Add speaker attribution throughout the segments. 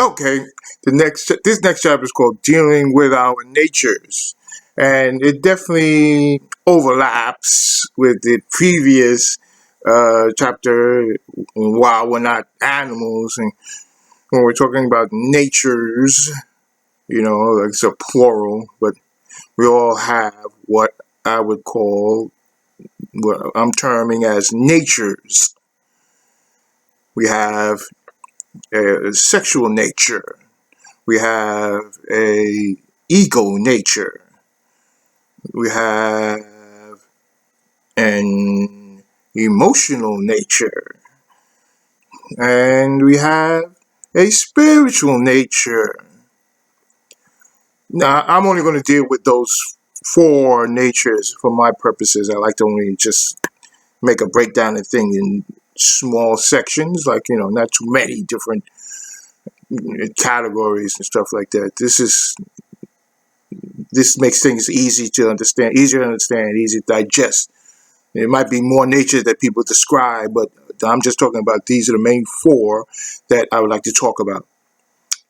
Speaker 1: Okay, this next chapter is called "Dealing with Our Natures," and it definitely overlaps with the previous chapter. While we're not animals, and when we're talking about natures, like it's a plural, but we all have what I would call, what I'm terming as natures. We have a sexual nature. We have a ego nature. We have an emotional nature. And we have a spiritual nature. Now, I'm only going to deal with those four natures for my purposes. I like to only just make a breakdown of things in small sections, like, not too many different categories and stuff like that. This makes things easier to understand, easy to digest. It might be more nature that people describe, but I'm just talking about these are the main four that I would like to talk about.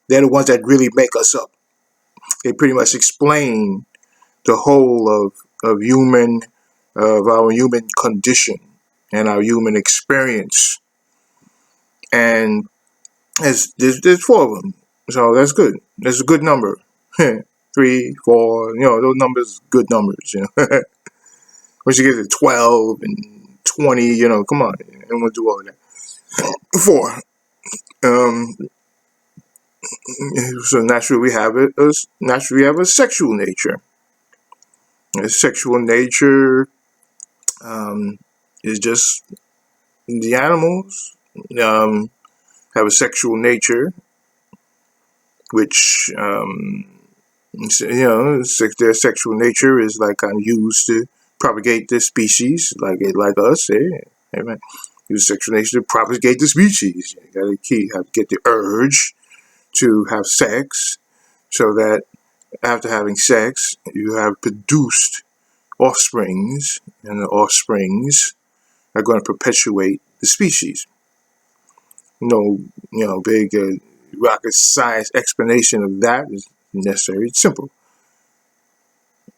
Speaker 1: They're the ones that really make us up. They pretty much explain the whole of our human condition and our human experience. And there's four of them, so that's good. That's a good number. 3, 4, those numbers, good numbers. Once you get to 12 and 20, come on, and we'll do all that. 4. So naturally we have a sexual nature. A sexual nature is just the animals have a sexual nature, which their sexual nature is like kind of used to propagate the species, like us. Amen. Use sexual nature to propagate the species. You have to get the urge to have sex, so that after having sex, you have produced offsprings, and the offsprings are going to perpetuate the species. No, big rocket science explanation of that is necessary. It's simple.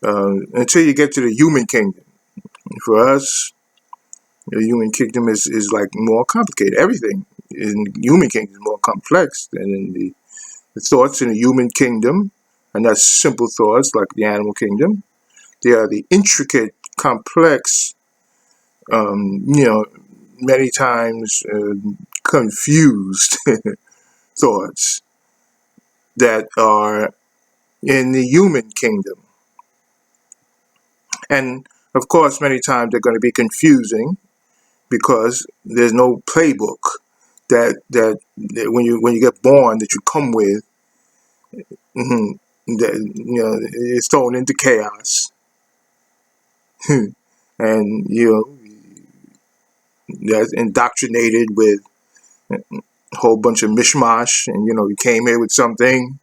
Speaker 1: Until you get to the human kingdom. For us, the human kingdom is like more complicated. Everything in the human kingdom is more complex than in the thoughts in the human kingdom are not simple thoughts like the animal kingdom. They are the intricate, complex, many times confused thoughts that are in the human kingdom. And of course, many times they're going to be confusing because there's no playbook that when you get born that you come with. That it's thrown into chaos, and that's indoctrinated with a whole bunch of mishmash, and you came here with something,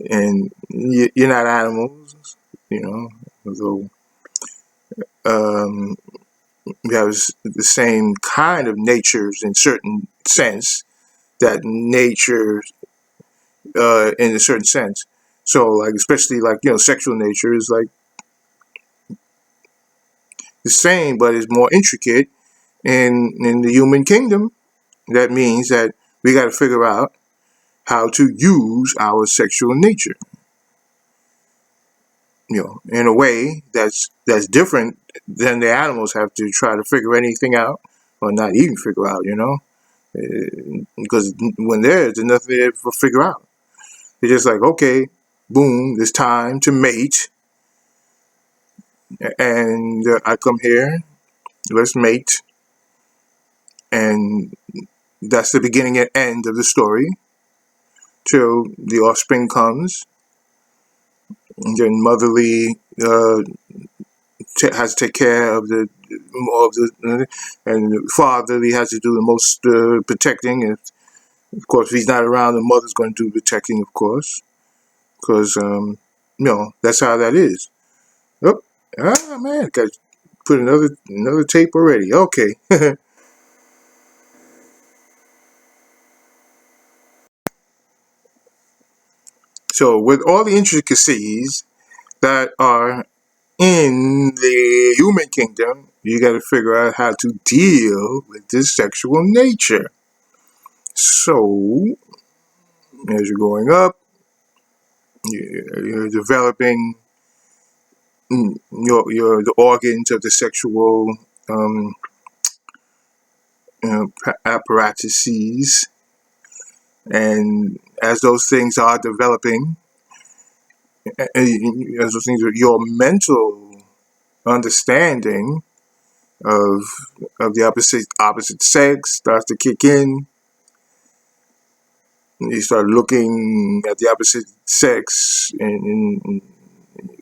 Speaker 1: and you're not animals, so we have the same kind of natures in certain sense, that nature in a certain sense. So like, especially like, sexual nature is like the same, but it's more intricate in the human kingdom. That means that we got to figure out how to use our sexual nature, in a way that's different than the animals have to try to figure anything out, or not even figure out, because when there's nothing there to figure out. They're just like, okay, boom, it's time to mate, and I come here, let's mate, and that's the beginning and end of the story, till the offspring comes, and then motherly has to take care of and fatherly has to do the most protecting. And of course, if he's not around, the mother's going to do protecting, of course, because that's how that is. Oh, man, got to put another tape already. Okay. So with all the intricacies that are in the human kingdom, you got to figure out how to deal with this sexual nature. So as you're growing up, you're developing the organs of the sexual apparatuses, and as those things are developing, as those things, your mental understanding of the opposite sex starts to kick in. You start looking at the opposite sex in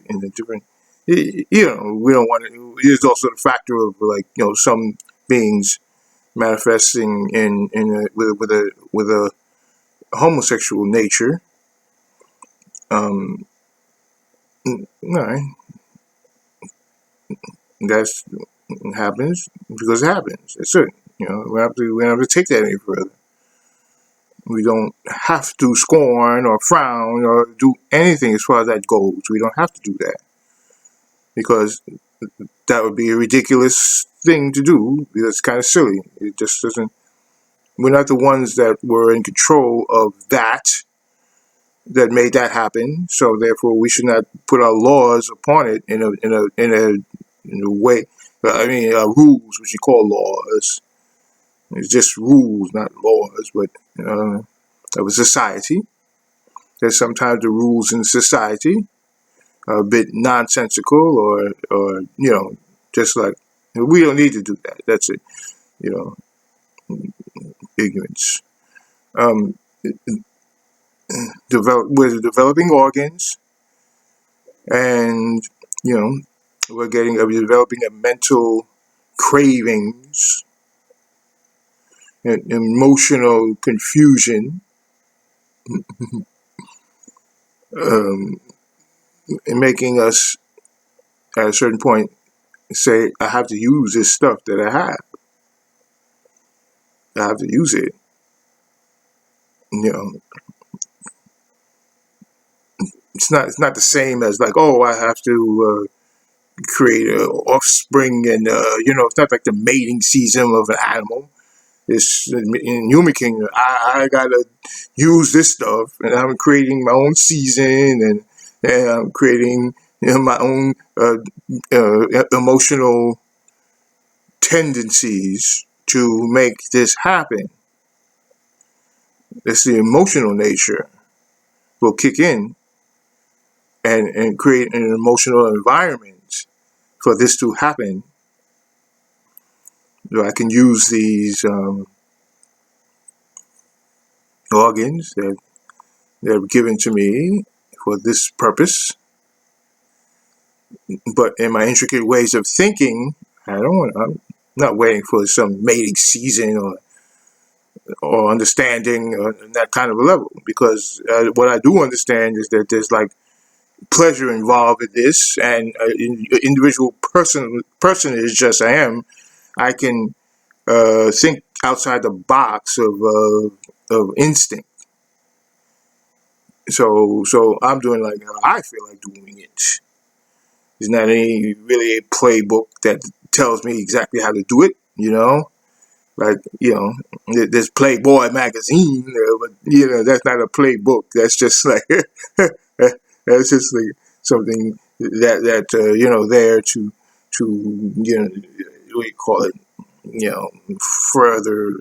Speaker 1: the different. We don't want to. There's also the factor of some beings manifesting with a homosexual nature. All right, that's happens because it happens. That's it. We don't have to take that any further. We don't have to scorn or frown or do anything as far as that goes. We don't have to do that because that would be a ridiculous thing to do because it's kind of silly. It just doesn't. We're not the ones that were in control of that made that happen. So therefore, we should not put our laws upon it in a way. I mean, rules, which you call laws. It's just rules, not laws, but of a society. There's sometimes the rules in society are a bit nonsensical or just like, we don't need to do that. That's it. Ignorance. We're developing organs, and we're developing a mental cravings and emotional confusion, and making us at a certain point say, I have to use this stuff that I have. I have to use it. It's not the same as like, oh, I have to create an offspring, and it's not like the mating season of an animal. It's in human kingdom. I gotta use this stuff, and I'm creating my own season, and I'm creating my own emotional tendencies to make this happen. It's the emotional nature will kick in and create an emotional environment for this to happen. So I can use these organs that are given to me for this purpose, but in my intricate ways of thinking, I'm not waiting for some mating season or understanding that kind of a level, because what I do understand is that there's like pleasure involved in this, and individual personage just I am, I can think outside the box of instinct. So I'm doing like how I feel like doing it. There's not really a playbook that tells me exactly how to do it. Like there's Playboy magazine, but that's not a playbook. That's just like that's just like something that there to what do you call it, further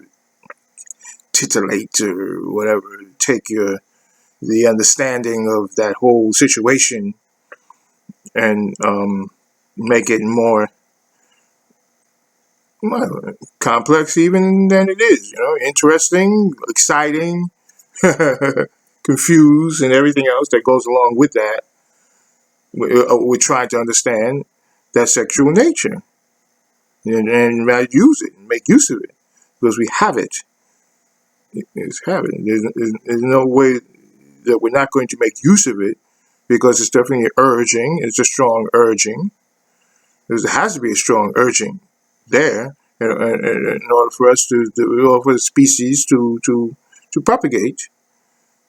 Speaker 1: titillate or whatever, take the understanding of that whole situation and make it more complex even than it is. Interesting, exciting, confused, and everything else that goes along with that. We're trying to understand that sexual nature and use it and make use of it because we have it. It's having. There's no way that we're not going to make use of it because it's definitely urging. It's a strong urging. There has to be a strong urging there in order for us in order for the species to propagate.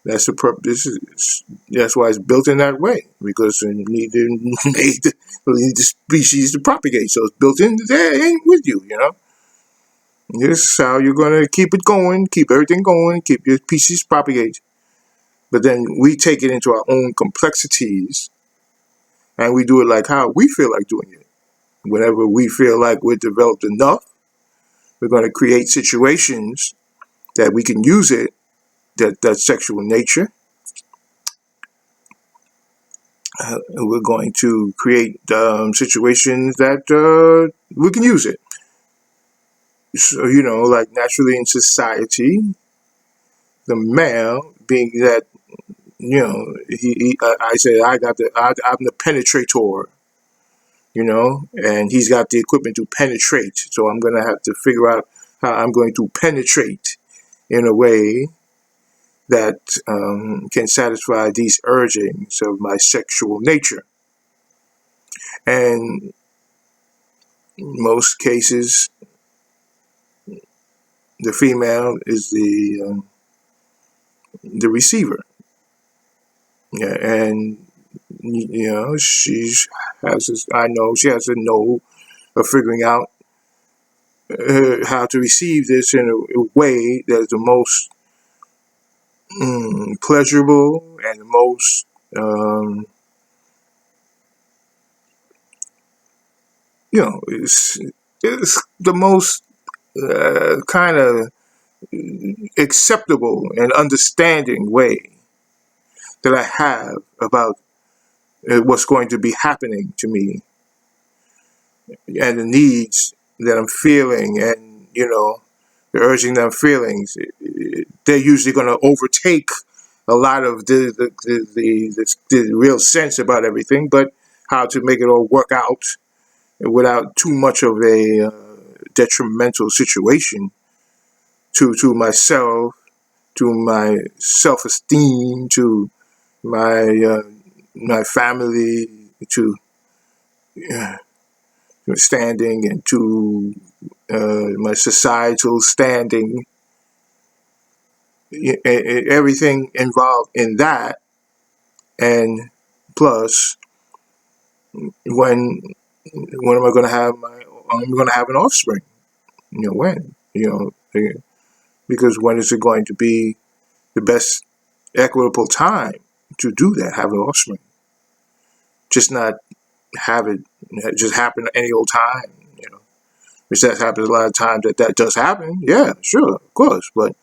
Speaker 1: That's the purpose. That's why it's built in that way, because you need to make the species to propagate. So it's built in there in with you. This is how you're gonna keep it going, keep everything going, keep your species propagate. But then we take it into our own complexities, and we do it like how we feel like doing it. Whenever we feel like we're developed enough, we're going to create situations that we can use it, that sexual nature. We're going to create situations that we can use it. So, like naturally in society, the male being that, I say I'm the penetrator, and he's got the equipment to penetrate. So I'm going to have to figure out how I'm going to penetrate in a way that can satisfy these urgings of my sexual nature. And in most cases, the female is the receiver. Yeah, and she has this, I know she has a know of figuring out how to receive this in a way that is the most pleasurable and the most it's the most kind of acceptable and understanding way that I have about what's going to be happening to me and the needs that I'm feeling, and the urging that I'm feeling. They're usually going to overtake a lot of the real sense about everything, but how to make it all work out without too much of a detrimental situation to myself, to my self-esteem, to my family, to standing, and to my societal standing, everything involved in that, and plus, when am I going to have I'm going to have an offspring? When? Because when is it going to be the best equitable time to do that? Have an offspring, just not have it just happen any old time. Which that happens a lot of times. That does happen. Yeah, sure, of course, but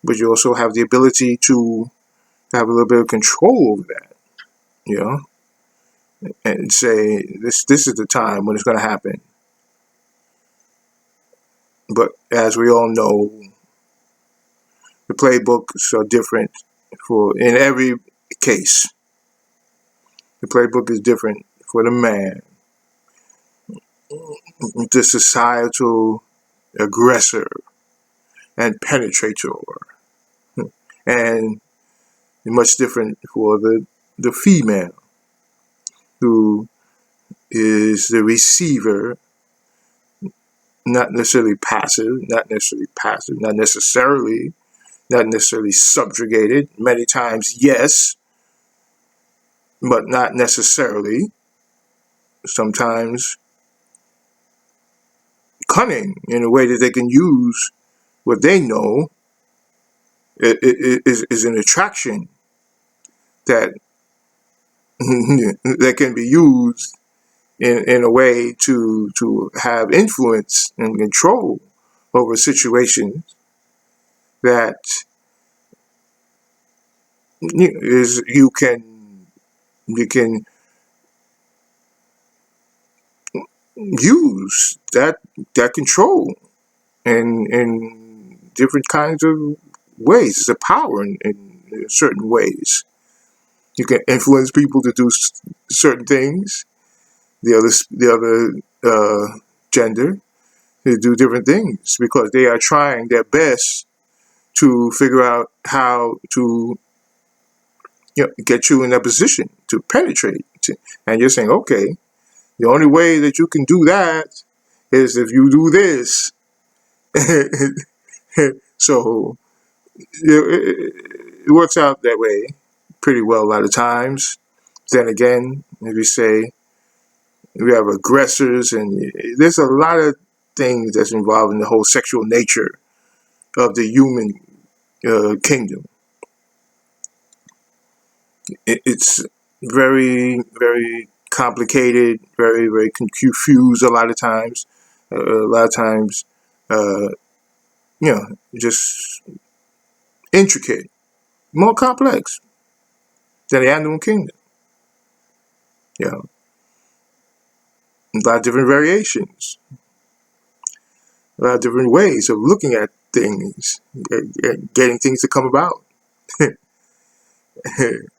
Speaker 1: you also have the ability to have a little bit of control over that. And say this is the time when it's going to happen. But as we all know, the playbooks are different in every case. The playbook is different for the man, the societal aggressor and penetrator, and much different for the female, who is the receiver, not necessarily passive, not necessarily subjugated. Many times, yes, but not necessarily. Sometimes cunning in a way that they can use what they know is an attraction that that can be used in a way to have influence and control over situations that you can use that control in different kinds of ways. It's a power in certain ways. You can influence people to do certain things. The other gender to do different things because they are trying their best to figure out how to get you in that position to penetrate. And you're saying, okay, the only way that you can do that is if you do this. So it works out that way pretty well a lot of times. Then again, if you say we have aggressors, and there's a lot of things that's involved in the whole sexual nature of the human kingdom. It's very, very complicated, very, very confused a lot of times. A lot of times, uh, just intricate, more complex than the animal kingdom. You know, a lot of different variations, a lot of different ways of looking at things, getting things to come about. and,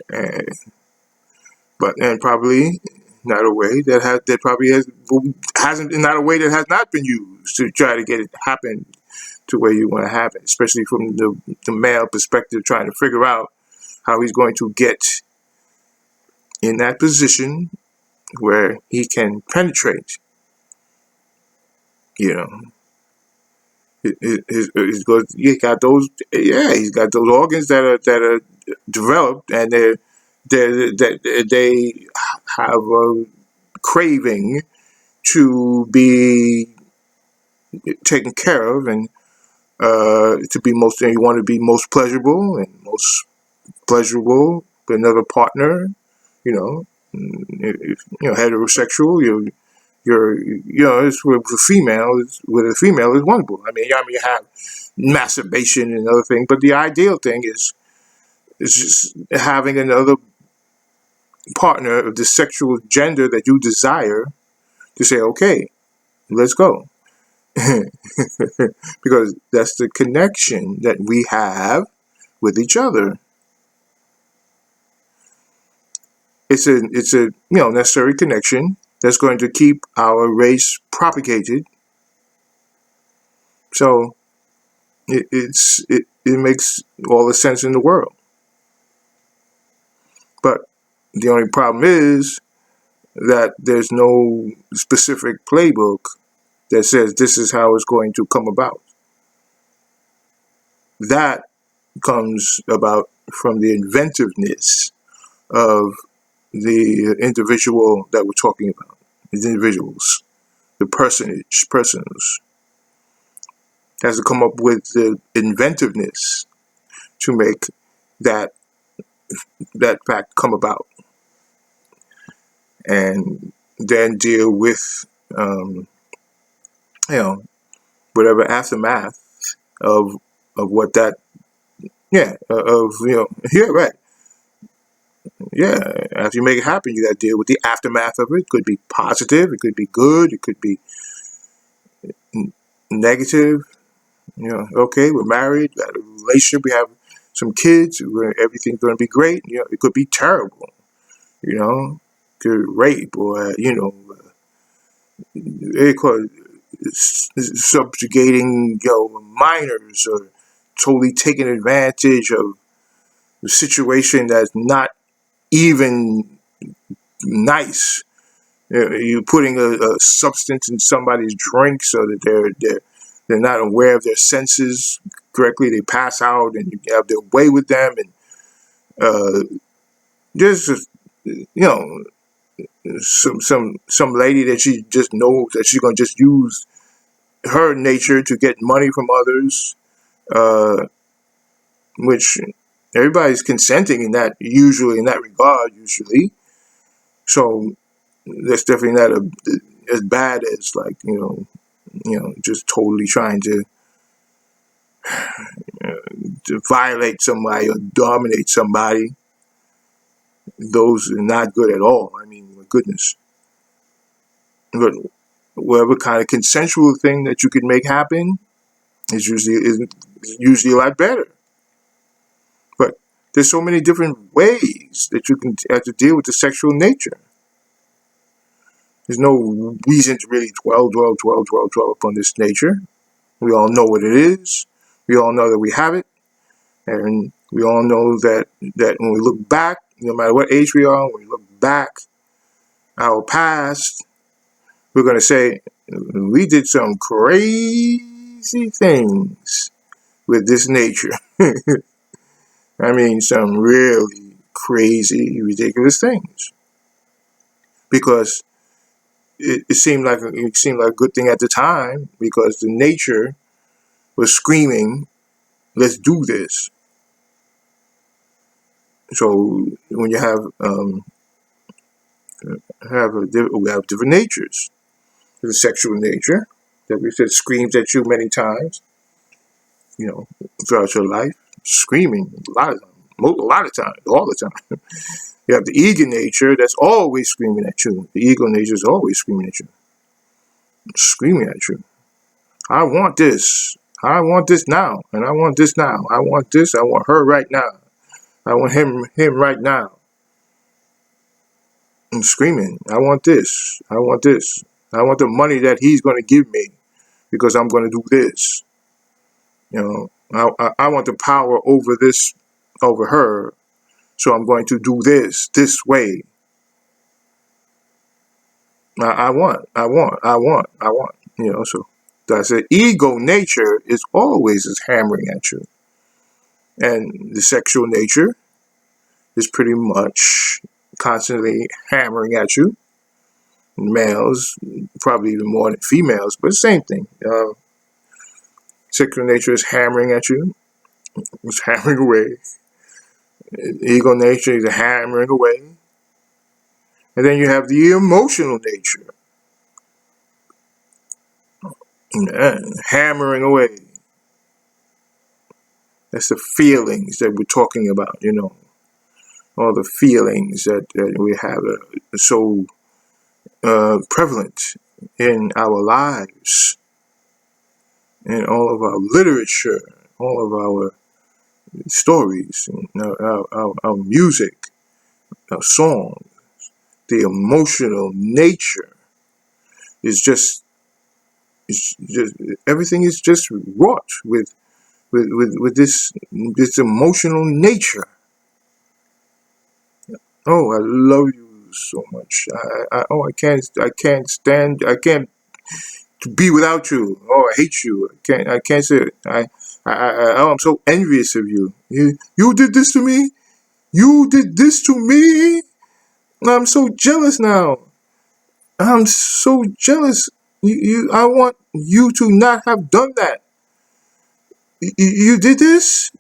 Speaker 1: and probably not a way that probably hasn't not a way that has not been used to try to get it happen to where you want to have it, especially from the male perspective, trying to figure out how he's going to get in that position where he can penetrate. You know, he got those. Yeah, he's got those organs that are developed, and they have a craving to be taken care of, and to be most. You want to be most pleasurable and most pleasurable with another partner. You know, if heterosexual, it's with a female. With a female is wonderful. I mean, you have masturbation and other things, but the ideal thing is just having another partner of the sexual gender that you desire to say, okay, let's go. Because that's the connection that we have with each other. It's a necessary connection that's going to keep our race propagated. So it makes all the sense in the world. But the only problem is that there's no specific playbook that says this is how it's going to come about. That comes about from the inventiveness of the individual that we're talking about, the individuals, the persons, has to come up with the inventiveness to make that fact come about, and then deal with whatever aftermath of what that right. Yeah, after you make it happen, you got to deal with the aftermath of it. It could be positive, it could be good, it could be negative. Okay, we're married, we got a relationship, we have some kids, everything's going to be great. It could be terrible. Could rape, or they call it subjugating minors, or totally taking advantage of the situation that's not even nice. You're putting a substance in somebody's drink so that they're not aware of their senses correctly. They pass out, and you have their way with them, and there's some lady that she just knows that she's gonna just use her nature to get money from others, which everybody's consenting in that regard usually. So that's definitely not as bad as just totally trying to violate somebody or dominate somebody. Those are not good at all. I mean, my goodness. But whatever kind of consensual thing that you can make happen is usually a lot better. But there's so many different ways that you can have to deal with the sexual nature. There's no reason to really dwell upon this nature. We all know what it is. We all know that we have it. And we all know that when we look back, no matter what age we are, when we look back our past, we're going to say, we did some crazy things with this nature. I mean, some really crazy, ridiculous things. Because it seemed like a good thing at the time, because the nature was screaming, "Let's do this." So when you we have different natures. The sexual nature that we said screams at you many times, throughout your life, screaming a lot of times, all the time. You have the ego nature that's always screaming at you. The ego nature is always screaming at you, screaming at you. I want this. I want this now, and I want this now. I want this. I want her right now. I want him right now. I'm screaming. I want this. I want this. I want the money that he's going to give me because I'm going to do this. I want the power over this, over her. So I'm going to do this way. I want. So that's it. Ego nature is always hammering at you. And the sexual nature is pretty much constantly hammering at you. Males, probably even more than females, but same thing. Sexual nature is hammering at you. It's hammering away. Ego nature is hammering away. And then you have the emotional nature. Hammering away. That's the feelings that we're talking about, all the feelings that we have are so prevalent in our lives, in all of our literature, all of our stories, and our music, our songs. The emotional nature is just everything is just wrought with this emotional nature. Oh, I love you so much. I can't stand. I can't be without you. Oh, I hate you. I can't say it. Oh, I'm so envious of you. You did this to me. You did this to me. I'm so jealous now. I'm so jealous. I want you to not have done that. You did this.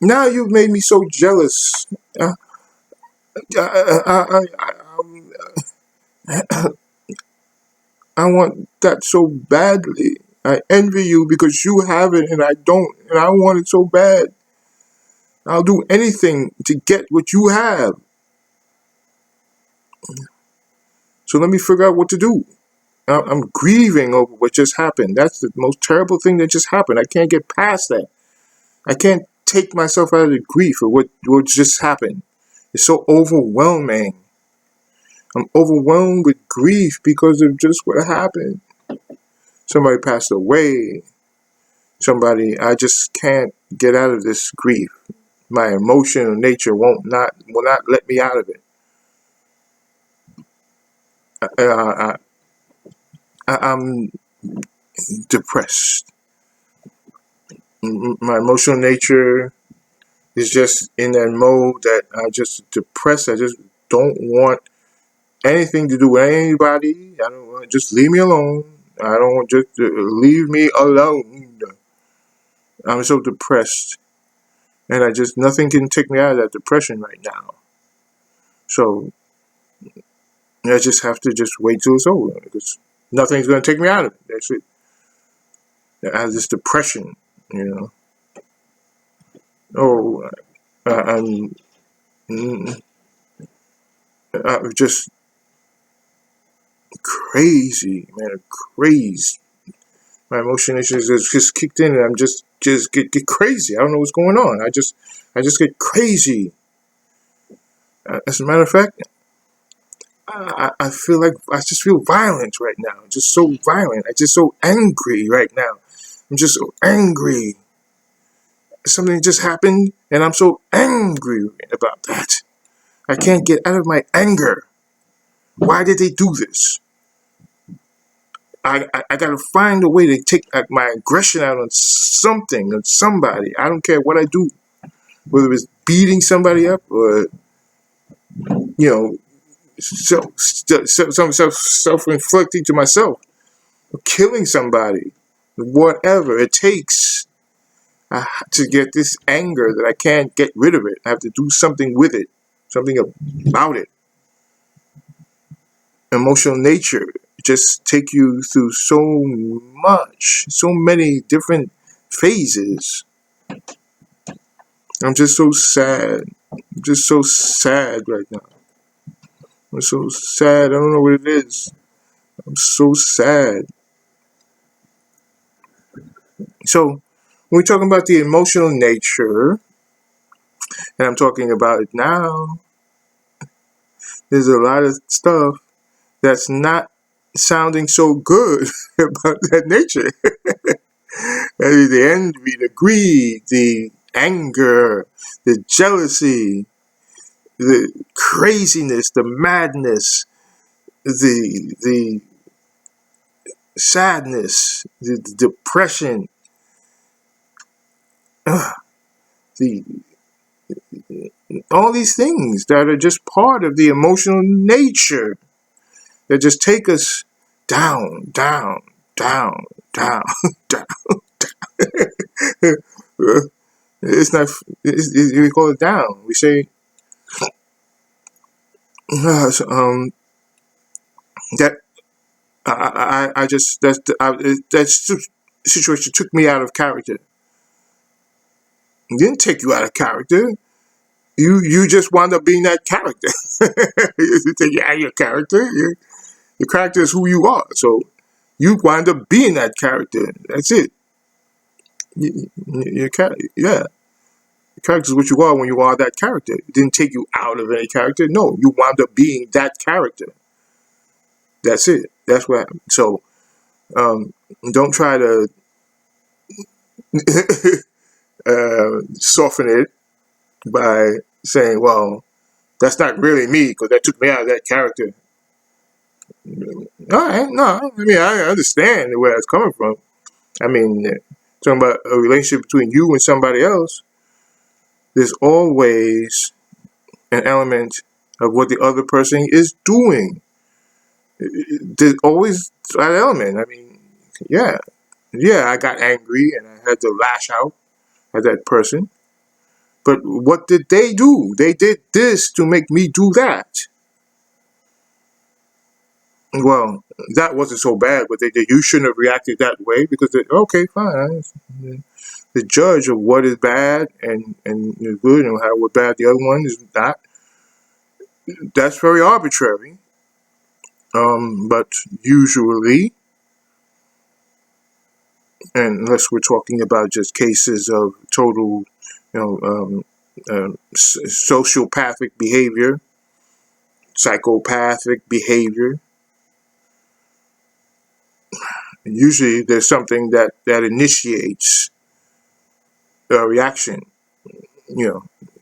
Speaker 1: Now you've made me so jealous. I want that so badly. I envy you because you have it and I don't, and I want it so bad. I'll do anything to get what you have. So let me figure out what to do. I'm grieving over what just happened. That's the most terrible thing that just happened. I can't get past that. I can't take myself out of the grief of what just happened. It's so overwhelming. I'm overwhelmed with grief because of just what happened. Somebody passed away. I just can't get out of this grief. My emotional nature will not let me out of it. I'm depressed. My emotional nature is just in that mode that I'm just depressed. I just don't want anything to do with anybody. I don't want, just leave me alone. I don't want, just leave me alone. I'm so depressed, and nothing can take me out of that depression right now. So I just have to just wait till it's over, because nothing's going to take me out of it. That's it. I have this depression, Oh, I'm just crazy, man, crazy. My emotion is just kicked in, and I'm just get crazy. I don't know what's going on. I just get crazy. As a matter of fact, I feel like I just feel violent right now. Just so violent. I'm just so angry right now. I'm just so angry. Something just happened, and I'm so angry about that. I can't get out of my anger. Why did they do this? I gotta find a way to take my aggression out on something, on somebody. I don't care what I do. whether it's beating somebody up or, you know, self-inflicting to myself, or killing somebody, whatever it takes to get this anger that I can't get rid of it. I have to do something with it, something about it. Emotional nature just take you through so much, so many different phases. I'm just so sad. I'm just so sad right now. I'm so sad. I don't know what it is. I'm so sad. So when we're talking about the emotional nature, and I'm talking about it now, there's a lot of stuff that's not sounding so good about that nature. The envy, the greed, the anger, the jealousy, the craziness, the madness, the sadness, the depression, the all these things that are just part of the emotional nature that just take us down, down, down, down, down. It's not. We call it down. We say that I just that situation took me out of character. It didn't take you out of character. You just wound up being that character. You take you out of your character. Your character is who you are. So you wind up being that character. That's it. Your character, yeah. Your character is what you are when you are that character. It didn't take you out of any character. No, you wound up being that character. That's it. That's what happened. So don't try to soften it by saying, well, that's not really me because that took me out of that character. All right, no, I mean, I understand where that's coming from. I mean, talking about a relationship between you and somebody else, there's always an element of what the other person is doing. There's always that element. I mean, yeah, I got angry and I had to lash out at that person. But what did they do? They did this to make me do that. Well, that wasn't so bad, but they did. You shouldn't have reacted that way because, okay, fine. The judge of what is bad and is good and how what bad the other one is not. That's very arbitrary. But usually, and unless we're talking about just cases of total, sociopathic behavior, psychopathic behavior, usually there's something that initiates a reaction,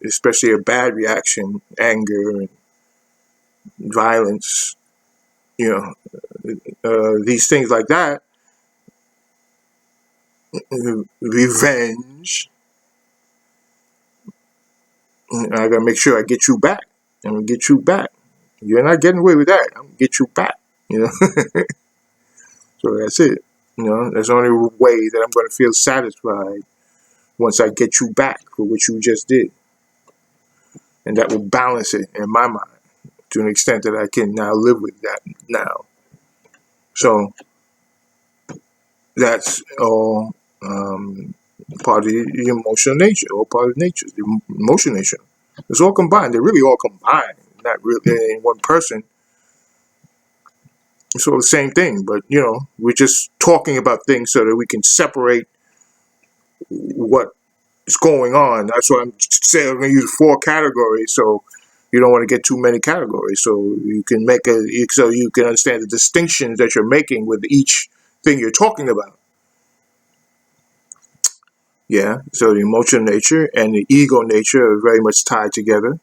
Speaker 1: especially a bad reaction, anger and violence, these things like that, revenge. I gotta make sure I get you back. I'm gonna get you back. You're not getting away with that. I'm gonna get you back. So that's it. That's the only way that I'm gonna feel satisfied once I get you back for what you just did, and that will balance it in my mind to an extent that I can now live with that now. So that's all part of the emotional nature, all part of nature, the emotional nature. It's all combined. They're really all combined, not really in one person. It's all the same thing, but we're just talking about things so that we can separate what is going on. That's why I'm saying I'm going to use 4 categories, so you don't want to get too many categories. So you can so you can understand the distinctions that you're making with each thing you're talking about. Yeah, so the emotional nature and the ego nature are very much tied together.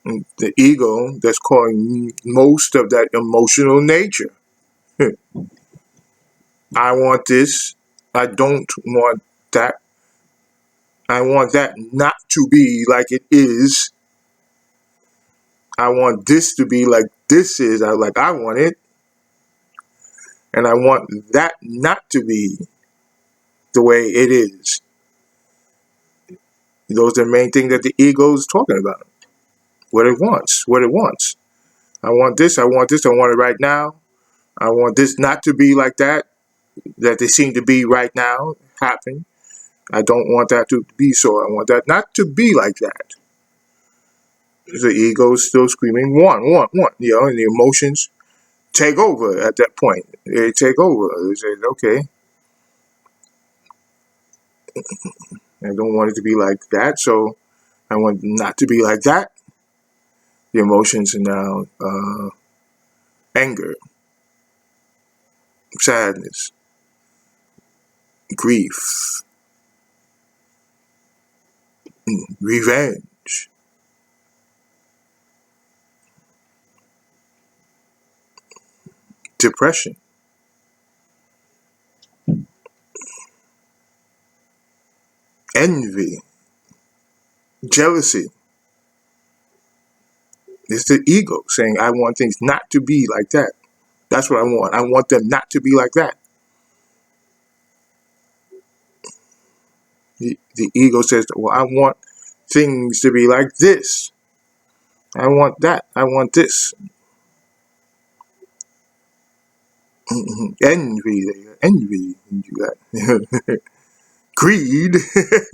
Speaker 1: And the ego that's calling most of that emotional nature. I want this. I don't want that. I want that not to be like it is. I want this to be like this is, like I want it. And I want that not to be the way it is. Those are the main things that the ego is talking about. What it wants, what it wants. I want this, I want this, I want it right now. I want this not to be like that they seem to be right now, happening. I don't want that to be so. I want that not to be like that. The ego is still screaming, want, and the emotions take over at that point. They take over. They say, okay, I don't want it to be like that, so I want not to be like that. The emotions are now anger, sadness, grief, revenge, depression, envy, jealousy. It's the ego saying, I want things not to be like that. That's what I want. I want them not to be like that. The ego says, well, I want things to be like this. I want that. I want this. Envy. Envy. Greed.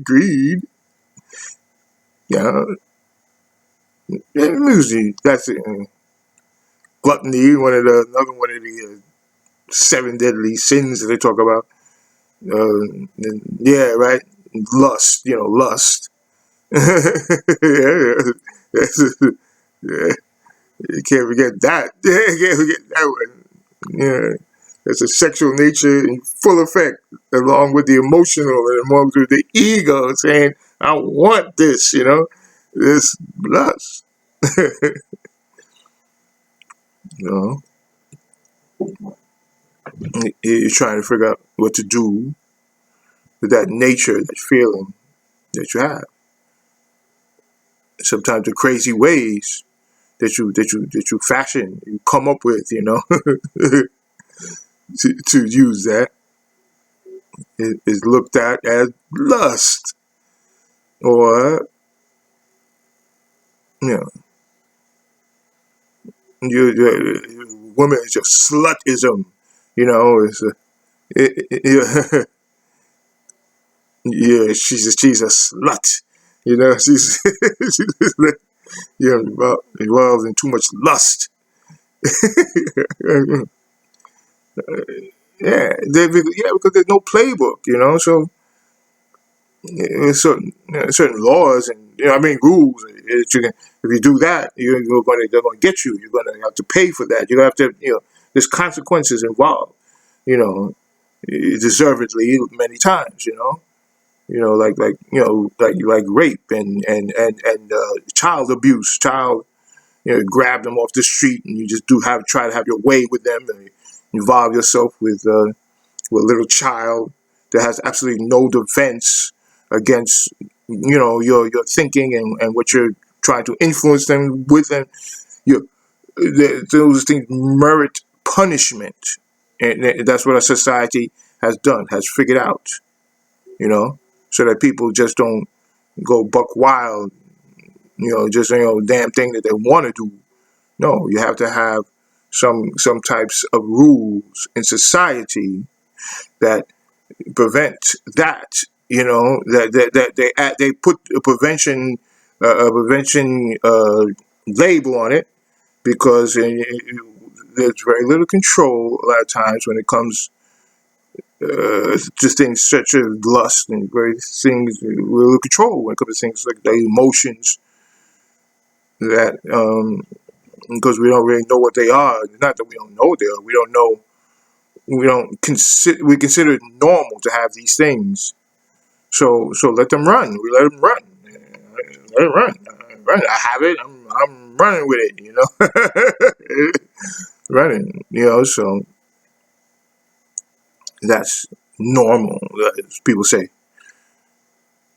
Speaker 1: Greed. Yeah. Usually, that's it. Gluttony, another one of the 7 deadly sins that they talk about. Yeah, right. Lust. Lust. Yeah. Yeah. You can't forget that. You can't forget that one. Yeah. That's a sexual nature in full effect, along with the emotional and along with the ego saying, I want this, this lust. you know, you're trying to figure out what to do with that nature, that feeling that you have. Sometimes the crazy ways that you fashion, you come up with, to use that is looked at as lust, or you know, women is just slutism, it's yeah, she's a slut, she's involved in too much lust. Yeah, because there's no playbook, so certain laws and rules that you can, if you do that, they're going to get you. You're going to have to pay for that. You're going to have to, there's consequences involved, you know, deservedly many times, like rape and child abuse, grab them off the street and you just try to have your way with them and involve yourself with a little child that has absolutely no defense against your thinking and what you're trying to influence them with, and those things merit punishment, and that's what our society has figured out, so that people just don't go buck wild, just damn thing that they want to do. No, you have to have some types of rules in society that prevent that. That they put a prevention label on it, because there's very little control a lot of times when it comes to things such as lust, and very things little control when it comes to things like the emotions that because we don't really know what they are. Not that we don't know what they are. We don't know. We consider it normal to have these things. So let them run. We let them run. Let it run. Run. I have it. I'm running with it. Running. So that's normal, as people say.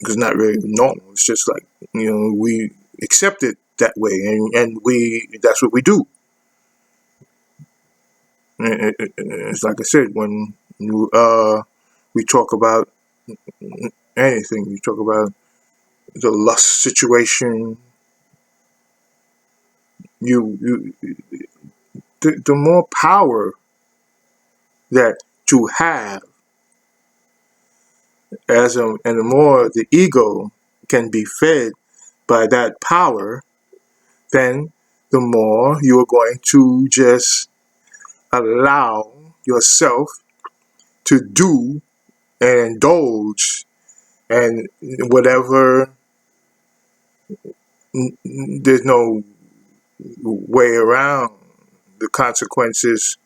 Speaker 1: It's not really normal. It's just like, we accept it that way, and that's what we do. It's like I said, when we talk about anything, we talk about the lust situation. You the more power that you have and the more the ego can be fed by that power, then the more you are going to just allow yourself to do and indulge and whatever. There's no way around the consequences.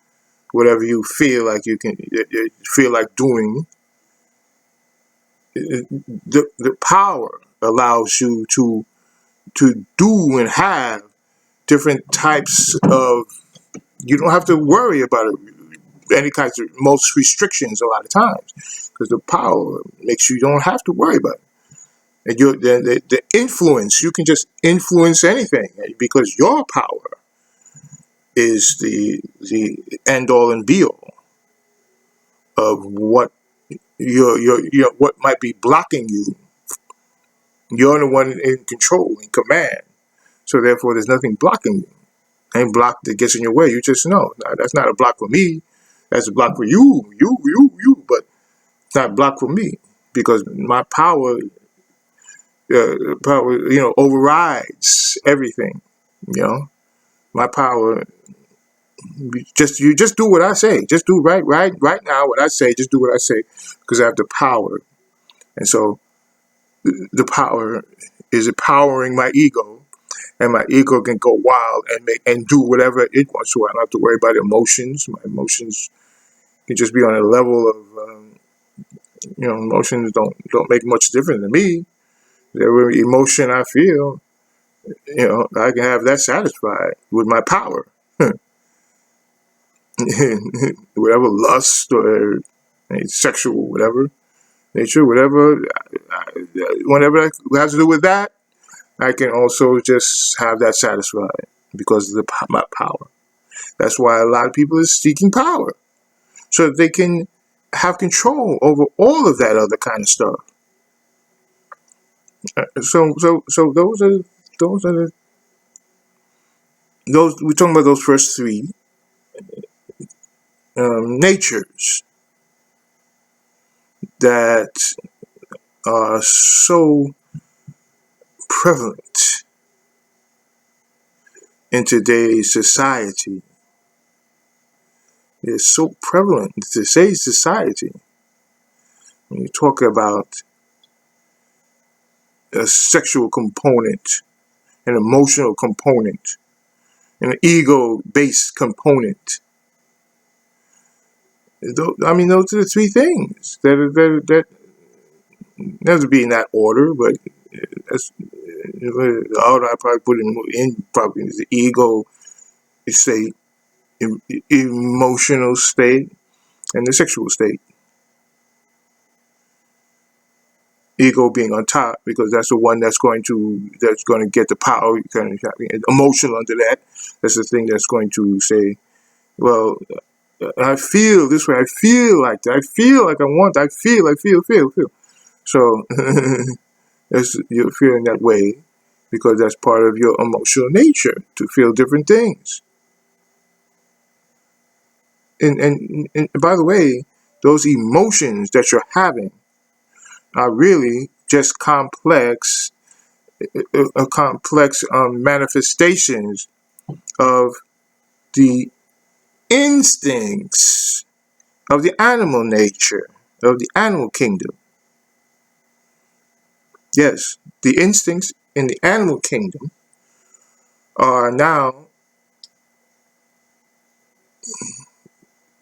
Speaker 1: Whatever you feel like feel like doing, the power allows you to do and have different types of. You don't have to worry about it, any kinds of most restrictions a lot of times, because the power makes you don't have to worry about it. And the influence, you can just influence anything because your power is the end all and be all of what your what might be blocking you. You're the one in control, in command. So therefore, there's nothing blocking you. Ain't block that gets in your way. You just know that's not a block for me. That's a block for you. But it's not a block for me because my power, overrides everything. My power. You just do what I say. Just do right now what I say. Just do what I say because I have the power, and so the power is empowering my ego, and my ego can go wild and do whatever it wants to. I don't have to worry about emotions. My emotions can just be on a level of emotions don't make much difference to me. Every emotion I feel, I can have that satisfied with my power. Whatever lust or sexual, whatever nature, whatever, whenever it has to do with that, I can also just have that satisfied because of my power. That's why a lot of people are seeking power, so that they can have control over all of that other kind of stuff. So those we're talking about those first three natures that are so prevalent in today's society. They're so prevalent in today's society. When you talk about a sexual component, an emotional component, an ego-based component. Those are the three things that has to be in that order, but that's the order I probably put in probably is the ego state, emotional state, and the sexual state. Ego being on top because that's the one that's going to get the power. Kind of emotional under that. That's the thing that's going to say, well, I feel this way. I feel like that. I feel like I want. I feel. So you're feeling that way because that's part of your emotional nature to feel different things. And by the way, those emotions that you're having are really just complex manifestations of the instincts of the animal nature, of the animal kingdom. Yes, the instincts in the animal kingdom are now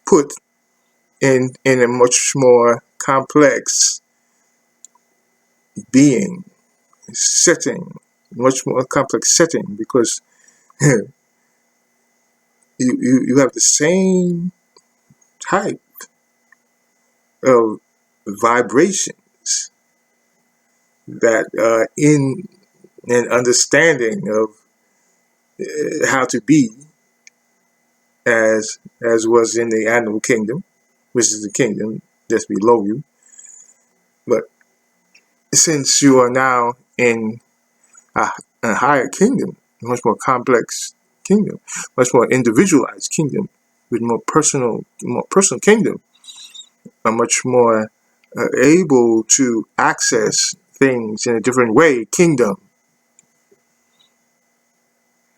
Speaker 1: put in a much more complex being, much more complex setting, because you have the same type of vibrations that in an understanding of how to be as was in the animal kingdom, which is the kingdom just below you. But since you are now in a, a higher kingdom, a much more complex kingdom, much more individualized kingdom, with more personal kingdom, are much more able to access things in a different way. Kingdom.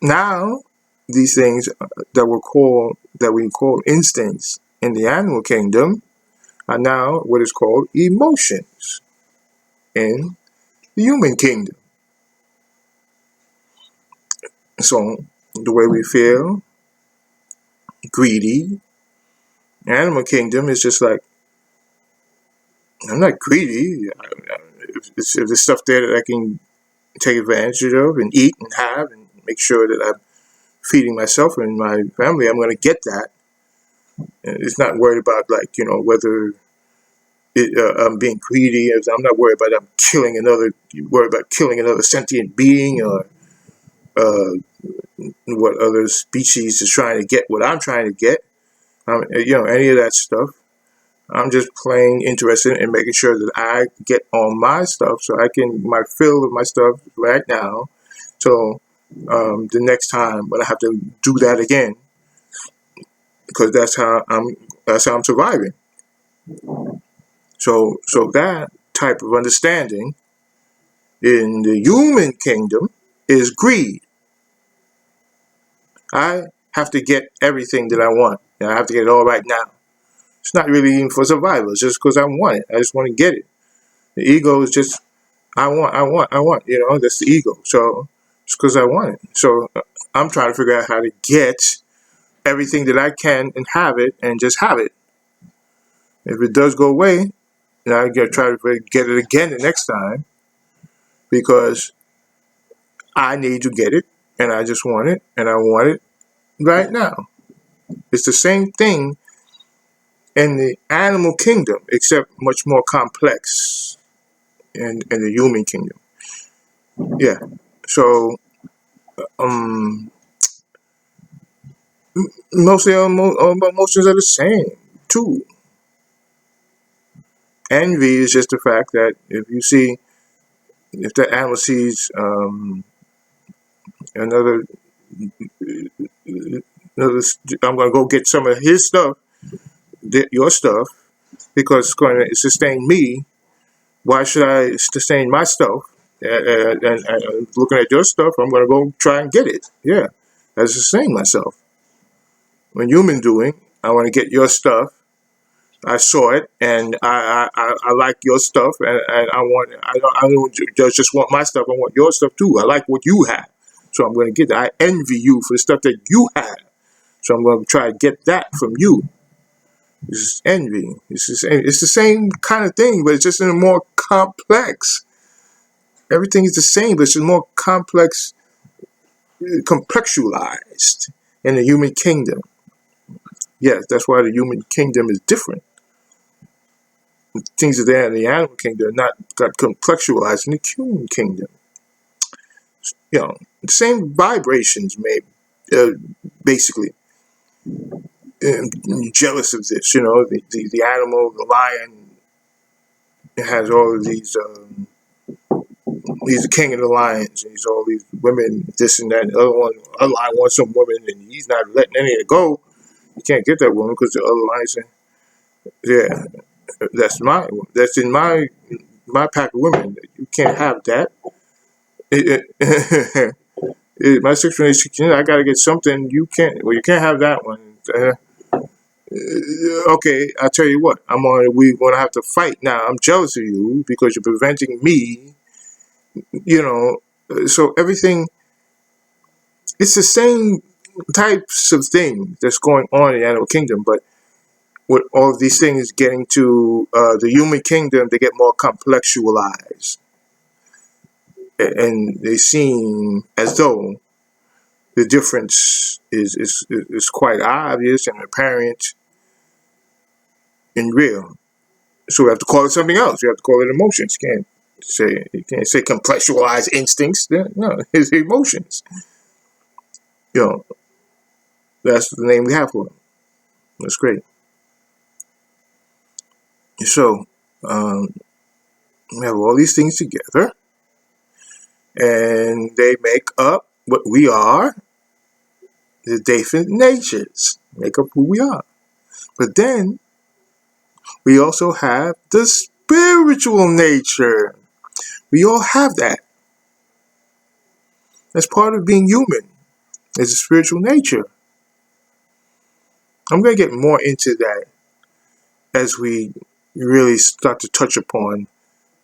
Speaker 1: Now, these things that we call instincts in the animal kingdom are now what is called emotions in the human kingdom. So the way we feel, greedy, animal kingdom is just like, I'm not greedy. If there's stuff there that I can take advantage of and eat and have and make sure that I'm feeding myself and my family, I'm going to get that. And it's not worried about whether I'm being greedy. I'm not worried about worried about killing another sentient being or what other species is trying to get what I'm trying to get. Any of that stuff. I'm just plain interested in making sure that I get all my stuff so I can my fill of my stuff right now. So the next time when I have to do that again, because that's how I'm surviving. So that type of understanding in the human kingdom is greed. I have to get everything that I want, and I have to get it all right now. It's not really even for survival. It's just because I want it. I just want to get it. The ego is just, I want. That's the ego. So it's because I want it. So I'm trying to figure out how to get everything that I can and have it and just have it. If it does go away, then I gotta try to get it again the next time because I need to get it and I just want it and I want it right now. It's the same thing in the animal kingdom, except much more complex in the human kingdom. Yeah. So mostly all emotions are the same too. Envy is just the fact that if the animal sees another, I'm going to go get some of his stuff, your stuff, because it's going to sustain me. Why should I sustain my stuff? And looking at your stuff, I'm going to go try and get it. Yeah, that's sustain myself. When human doing, I want to get your stuff. I saw it, and I like your stuff, and I don't just want my stuff. I want your stuff too. I like what you have, so I'm going to get that. I envy you for the stuff that you have, so I'm going to try to get that from you. This is envy. It's the same kind of thing, but it's just in a more complex. Everything is the same, but it's just more complex, complexualized in the human kingdom. Yes, that's why the human kingdom is different. Things that are there in the animal kingdom are not got complexualized in the human kingdom. The same vibrations basically. You're jealous of this, the animal, the lion, it has all of these. He's the king of the lions, and he's all these women, this and that. And the other lion wants some woman, and he's not letting any of it go. You can't get that woman because the other lion say, "Yeah, that's in my pack of women. You can't have that." My sexual relationship, I gotta get something. You can't have that one. Okay, I'll tell you what. We're gonna have to fight now. I'm jealous of you because you're preventing me. So everything. It's the same types of things that's going on in the animal kingdom, but with all of these things getting to the human kingdom, they get more complexualized, and they seem as though the difference is quite obvious and apparent and real. So we have to call it something else. We have to call it emotions. Can't Say you can't say complexualized instincts. No, his emotions. You know, that's the name we have for him. That's great. So we have all these things together, and they make up what we are. The different natures make up who we are. But then we also have the spiritual nature. We all have that. That's part of being human. It's a spiritual nature. I'm going to get more into that as we really start to touch upon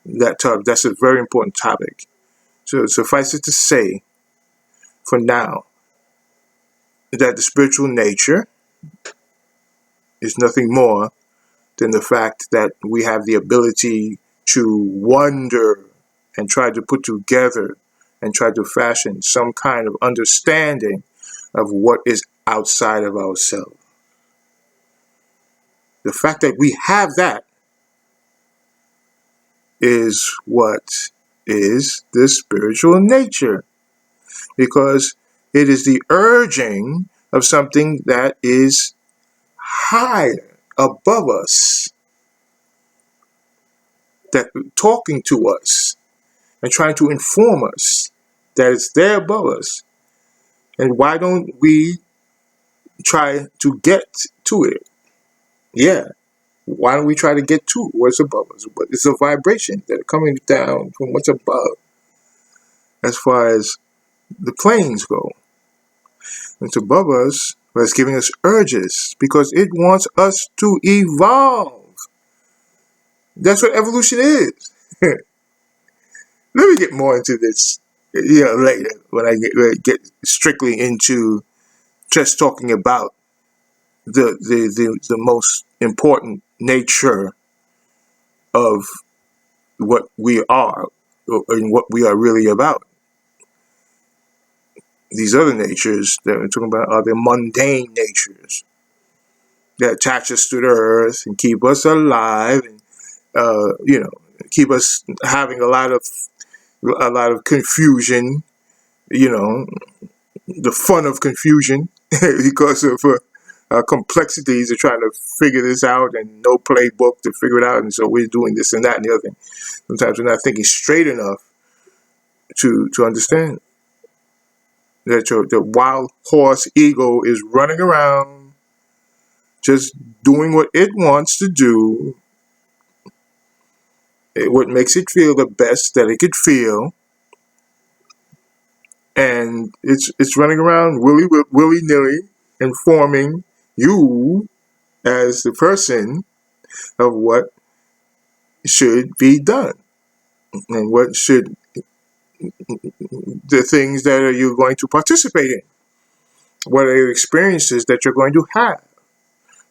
Speaker 1: that topic. That's a very important topic. So suffice it to say, for now, that the spiritual nature is nothing more than the fact that we have the ability to wonder and try to put together and try to fashion some kind of understanding of what is outside of ourselves. The fact that we have that is what is the spiritual nature, because it is the urging of something that is higher, above us, that talking to us and trying to inform us that it's there above us. And why don't we try to get to it? Yeah. Why don't we try to get to what's above us? But it's a vibration that are coming down from what's above. As far as the planes go, it's above us, but it's giving us urges because it wants us to evolve. That's what evolution is. Let me get more into this later when I get strictly into just talking about the most important nature of what we are and what we are really about. These other natures that we're talking about are the mundane natures that attach us to the earth and keep us alive and keep us having a lot of confusion, the fun of confusion because of complexities of trying to figure this out and no playbook to figure it out. And so we're doing this and that and the other thing. Sometimes we're not thinking straight enough to understand that the wild horse ego is running around just doing what it wants to do, what makes it feel the best that it could feel, and it's running around willy-nilly, informing you as the person of what should be done and what should the things that you're going to participate in, what are your experiences that you're going to have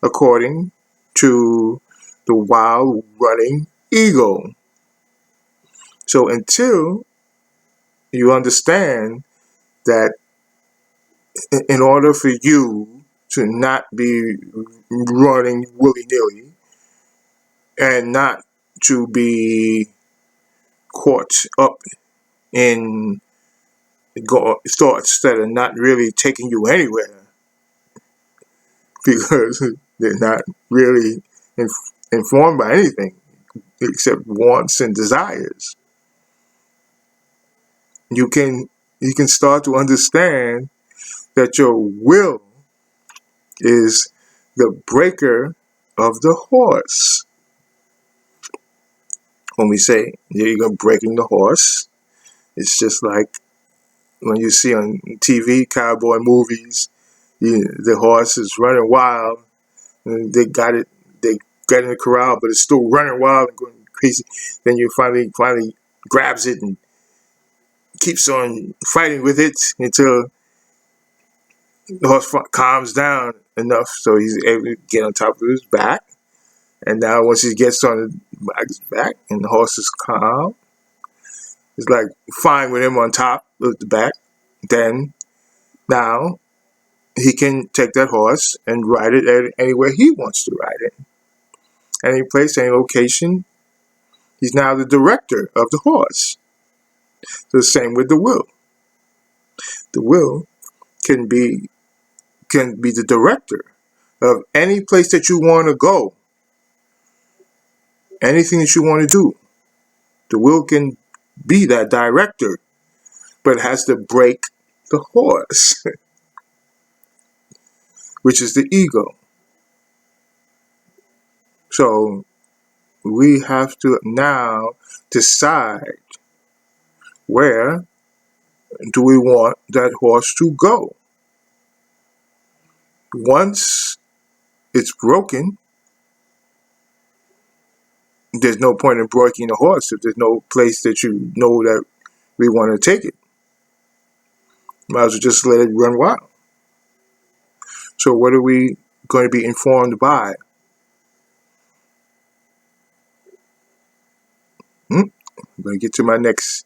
Speaker 1: according to the wild running ego. So until you understand that in order for you to not be running willy-nilly and not to be caught up in thoughts that are not really taking you anywhere because they're not really informed by anything except wants and desires, you can start to understand that your will is the breaker of the horse. When we say you're breaking the horse, it's just like when you see on TV cowboy movies, the horse is running wild, and they got it in the corral, but it's still running wild and going crazy. Then you finally grabs it and keeps on fighting with it until the horse calms down enough so he's able to get on top of his back. And now once he gets on his back and the horse is calm, it's like fine with him on top of the back. Then now he can take that horse and ride it anywhere he wants to ride it. Any place, any location He's now the director of the horse. So the same with the will. The will can be the director of any place that you want to go, anything that you want to do. The will can be that director, but it has to break the horse, which is the ego. So we have to now decide, where do we want that horse to go? Once it's broken, there's no point in breaking the horse if there's no place that you know that we want to take it. Might as well just let it run wild. So what are we going to be informed by? I'm going to get to my next